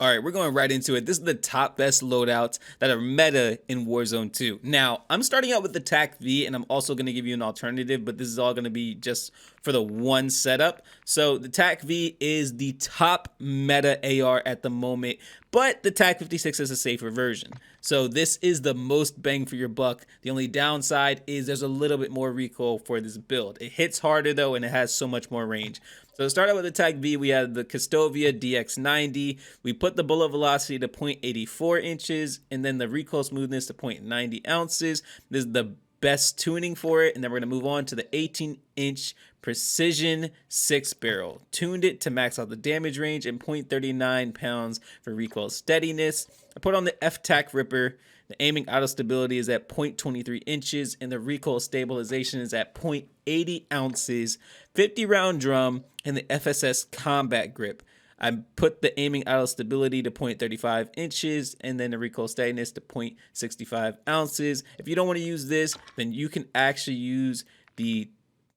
All right, we're going right into it. This is the top best loadouts that are meta in Warzone 2. Now, I'm starting out with the TACTIQUE, and I'm also going to give you an alternative, but this is all going to be just for the one setup. So the TACTIQUE is the top meta AR at the moment, but the TAC-56 is a safer version. So this is the most bang for your buck. The only downside is there's a little bit more recoil for this build. It hits harder though, and it has so much more range. So to start out with the TACTIQUE, we have the Custovia DX90. We put the bullet velocity to 0.84 inches, and then the recoil smoothness to 0.90 ounces. This is the best tuning for it, and then we're going to move on to the 18-inch precision 6-barrel. Tuned it to max out the damage range and 0.39 pounds for recoil steadiness. I put on the FTAC Ripper. The aiming auto stability is at 0.23 inches, and the recoil stabilization is at 0.80 ounces. 50-round drum, and the FSS combat grip. I put the aiming auto stability to 0.35 inches, and then the recoil steadiness to 0.65 ounces. If you don't want to use this, then you can actually use the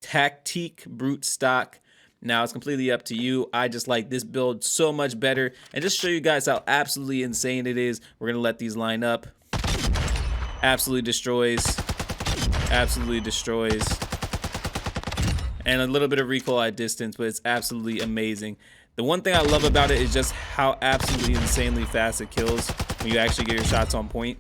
TACTIQUE Brute Stock. Now, it's completely up to you. I just like this build so much better. And just show you guys how absolutely insane it is, we're going to let these line up. Absolutely destroys. Absolutely destroys. And a little bit of recoil at distance, but it's absolutely amazing. The one thing I love about it is just how absolutely insanely fast it kills when you actually get your shots on point.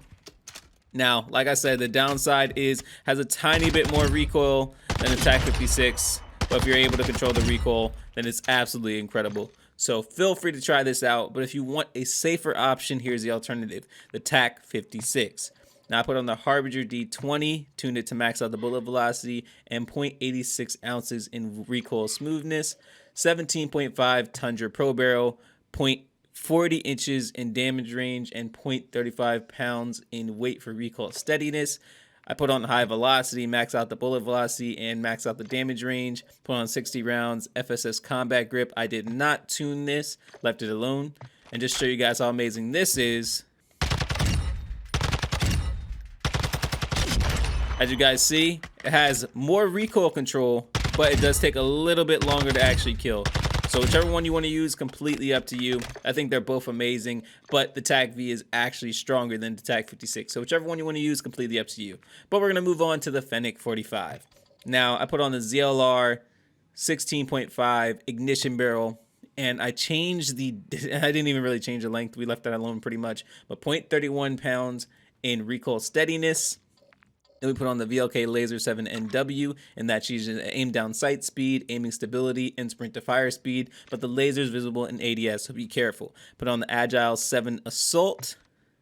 Now, like I said, the downside is has a tiny bit more recoil than the TAC-56, but if you're able to control the recoil, then it's absolutely incredible. So feel free to try this out, but if you want a safer option, here's the alternative, the TAC-56. Now I put on the Harbinger D20, tuned it to max out the bullet velocity and 0.86 ounces in recoil smoothness, 17.5 Tundra Pro Barrel, 0.40 inches in damage range, and 0.35 pounds in weight for recoil steadiness. I put on high velocity, max out the bullet velocity, and max out the damage range. Put on 60 rounds, FSS combat grip. I did not tune this, left it alone. And just show you guys how amazing this is. As you guys see, it has more recoil control, but it does take a little bit longer to actually kill. So whichever one you want to use, completely up to you. I think they're both amazing, but the TACTIQUE is actually stronger than the TAC-56. So whichever one you want to use, completely up to you. But we're going to move on to the Fennec 45. Now, I put on the ZLR 16.5 ignition barrel, and I changed the, I didn't even really change the length. We left that alone pretty much, but 0.31 pounds in recoil steadiness. Then we put on the VLK Laser 7 NW, and that changes aim down sight speed, aiming stability, and sprint to fire speed, but the laser is visible in ADS, so be careful. Put on the Agile 7 Assault,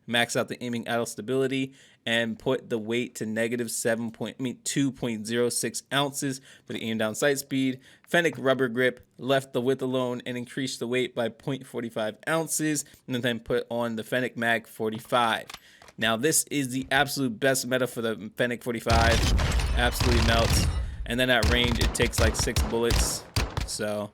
max out the aiming auto stability, and put the weight to negative 2.06 ounces for the aim down sight speed. Fennec rubber grip, left the width alone, and increased the weight by 0.45 ounces, and then put on the Fennec Mag 45. Now this is the absolute best meta for the Fennec 45. Absolutely melts. And then at range, it takes like 6 bullets. So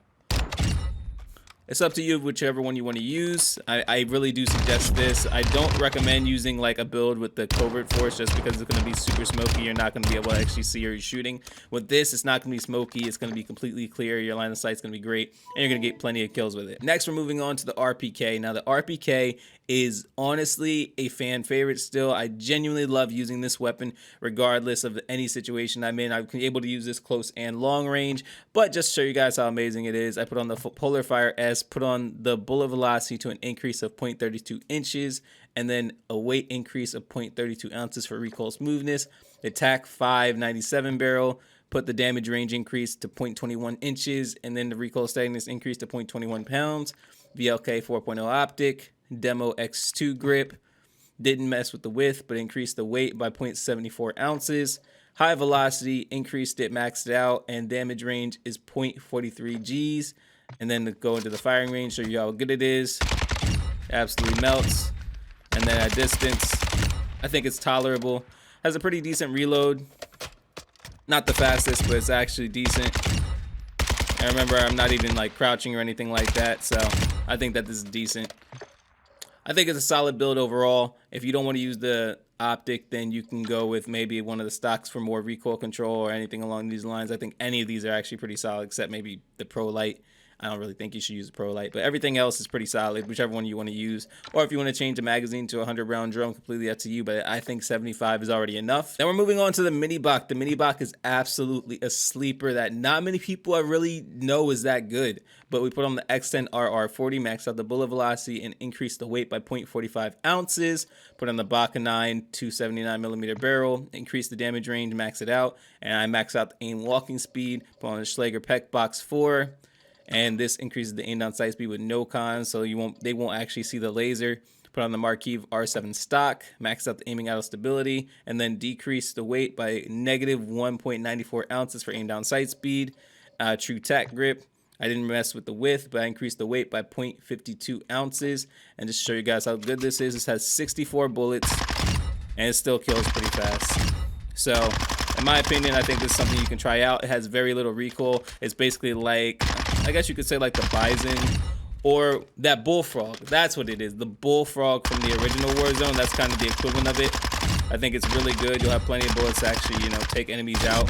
it's up to you, whichever one you want to use. I really do suggest this. I don't recommend using like a build with the covert force just because it's going to be super smoky. You're not going to be able to actually see where you're shooting. With this, it's not going to be smoky. It's going to be completely clear. Your line of sight is going to be great, and you're going to get plenty of kills with it. Next, we're moving on to the RPK. Now, the RPK is honestly a fan favorite still. I genuinely love using this weapon regardless of any situation I'm in. I'm able to use this close and long range, but just to show you guys how amazing it is, I put on the Polar Fire S, put on the bullet velocity to an increase of 0.32 inches, and then a weight increase of 0.32 ounces for recoil smoothness. The TAC 597 barrel, put the damage range increase to 0.21 inches, and then the recoil steadiness increase to 0.21 pounds. VLK 4.0 optic, Demo X2 grip, didn't mess with the width, but increased the weight by 0.74 ounces. High velocity, increased it, maxed it out, and damage range is 0.43 Gs. And then to go into the firing range, show you how good it is. Absolutely melts. And then at distance, I think it's tolerable. Has a pretty decent reload. Not the fastest, but it's actually decent. And remember, I'm not even like crouching or anything like that, so I think that this is decent. I think it's a solid build overall. If you don't want to use the optic, then you can go with maybe one of the stocks for more recoil control or anything along these lines. I think any of these are actually pretty solid, except maybe the Pro Light. I don't really think you should use the Pro Light, but everything else is pretty solid, whichever one you want to use. Or if you want to change the magazine to a 100-round drum, completely up to you, but I think 75 is already enough. Then we're moving on to the mini Bach. The mini Bach is absolutely a sleeper that not many people I really know is that good, but we put on the X10 RR40, max out the bullet velocity and increase the weight by 0.45 ounces. Put on the Bach 9 279mm barrel, increase the damage range, max it out, and I max out the aim walking speed. Put on the SCHLAGER Peck Box 4, and this increases the aim down sight speed with no cons, so they won't actually see the laser. Put on the Marquis R7 stock, max out the aiming out stability, and then decrease the weight by negative 1.94 ounces for aim down sight speed. True tack grip. I didn't mess with the width, but I increased the weight by 0.52 ounces. And just to show you guys how good this is, this has 64 bullets, and it still kills pretty fast. So, in my opinion, I think this is something you can try out. It has very little recoil. It's basically like, I guess you could say like the Bison or that Bullfrog. That's what it is. The Bullfrog from the original Warzone. That's kind of the equivalent of it. I think it's really good. You'll have plenty of bullets to actually, you know, take enemies out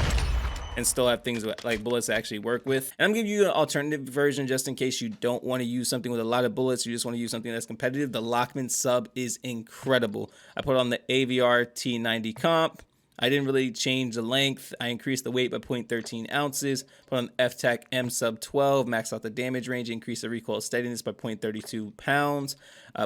and still have things like bullets to actually work with. And I'm giving you an alternative version just in case you don't want to use something with a lot of bullets. You just want to use something that's competitive. The LACHMANN sub is incredible. I put on the AVR T90 comp. I didn't really change the length. I increased the weight by 0.13 ounces. Put on FTAC M sub 12, max out the damage range, increase the recoil steadiness by 0.32 pounds.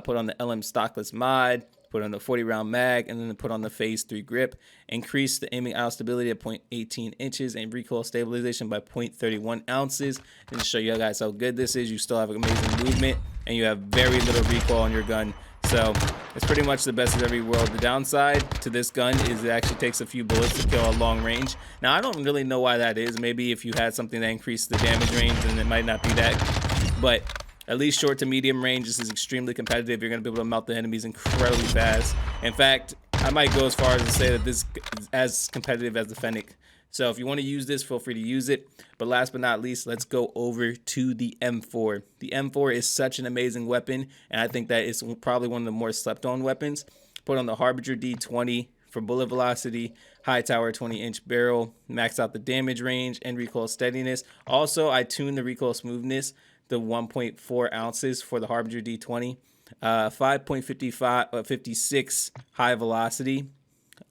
Put on the LM stockless mod. Put on the 40-round mag, and then put on the phase 3 grip. Increase the aiming out stability at 0.18 inches and recoil stabilization by 0.31 ounces. And to show you guys how good this is, you still have amazing movement and you have very little recoil on your gun. So it's pretty much the best of every world. The downside to this gun is it actually takes a few bullets to kill a long range. Now I don't really know why that is. Maybe if you had something that increased the damage range, then it might not be that. But at least short to medium range, this is extremely competitive. You're going to be able to melt the enemies incredibly fast. In fact, I might go as far as to say that this is as competitive as the Fennec. So if you want to use this, feel free to use it. But last but not least, let's go over to the M4. The M4 is such an amazing weapon, and I think that it's probably one of the more slept-on weapons. Put on the Harbinger D20 for bullet velocity, high tower 20-inch barrel, max out the damage range and recoil steadiness. Also, I tuned the recoil smoothness to 1.4 ounces for the Harbinger D20, 5.56 high velocity.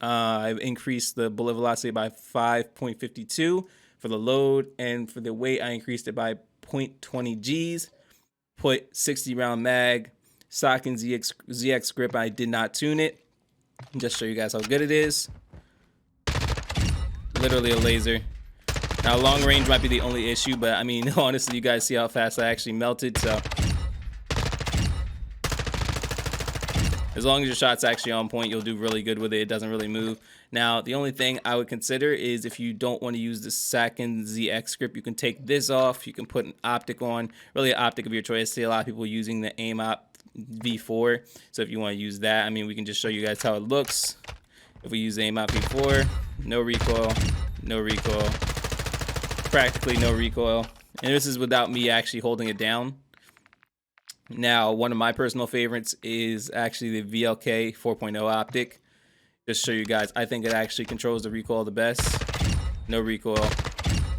I've increased the bullet velocity by 5.52 for the load, and for the weight, I increased it by 0.20 Gs. Put 60-round mag, SAKIN ZX grip. I did not tune it. Just show you guys how good it is. Literally a laser. Now, long range might be the only issue, but I mean, honestly, you guys see how fast I actually melted, so as long as your shot's actually on point, you'll do really good with it. It doesn't really move. Now, the only thing I would consider is if you don't want to use the SAKIN ZX grip, you can take this off. You can put an OPTIC on, really an OPTIC of your choice. I see a lot of people using the AIM-OP V4, so if you want to use that, I mean, we can just show you guys how it looks. If we use AIM-OP V4, no recoil, no recoil, practically no recoil, and this is without me actually holding it down. Now, one of my personal favorites is actually the VLK 4.0 OPTIC. Just to show you guys, I think it actually controls the recoil the best. No recoil,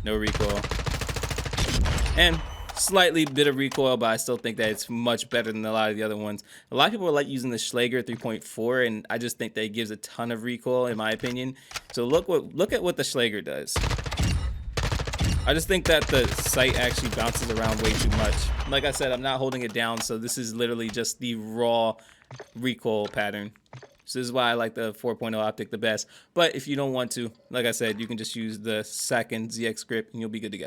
no recoil, and slightly bit of recoil, but I still think that it's much better than a lot of the other ones. A lot of people like using the SCHLAGER 3.4, and I just think that it gives a ton of recoil, in my opinion. So look at what the SCHLAGER does. I just think that the sight actually bounces around way too much. Like I said, I'm not holding it down, so this is literally just the raw recoil pattern. So this is why I like the 4.0 OPTIC the best. But if you don't want to, like I said, you can just use the SAKIN ZX grip and you'll be good to go.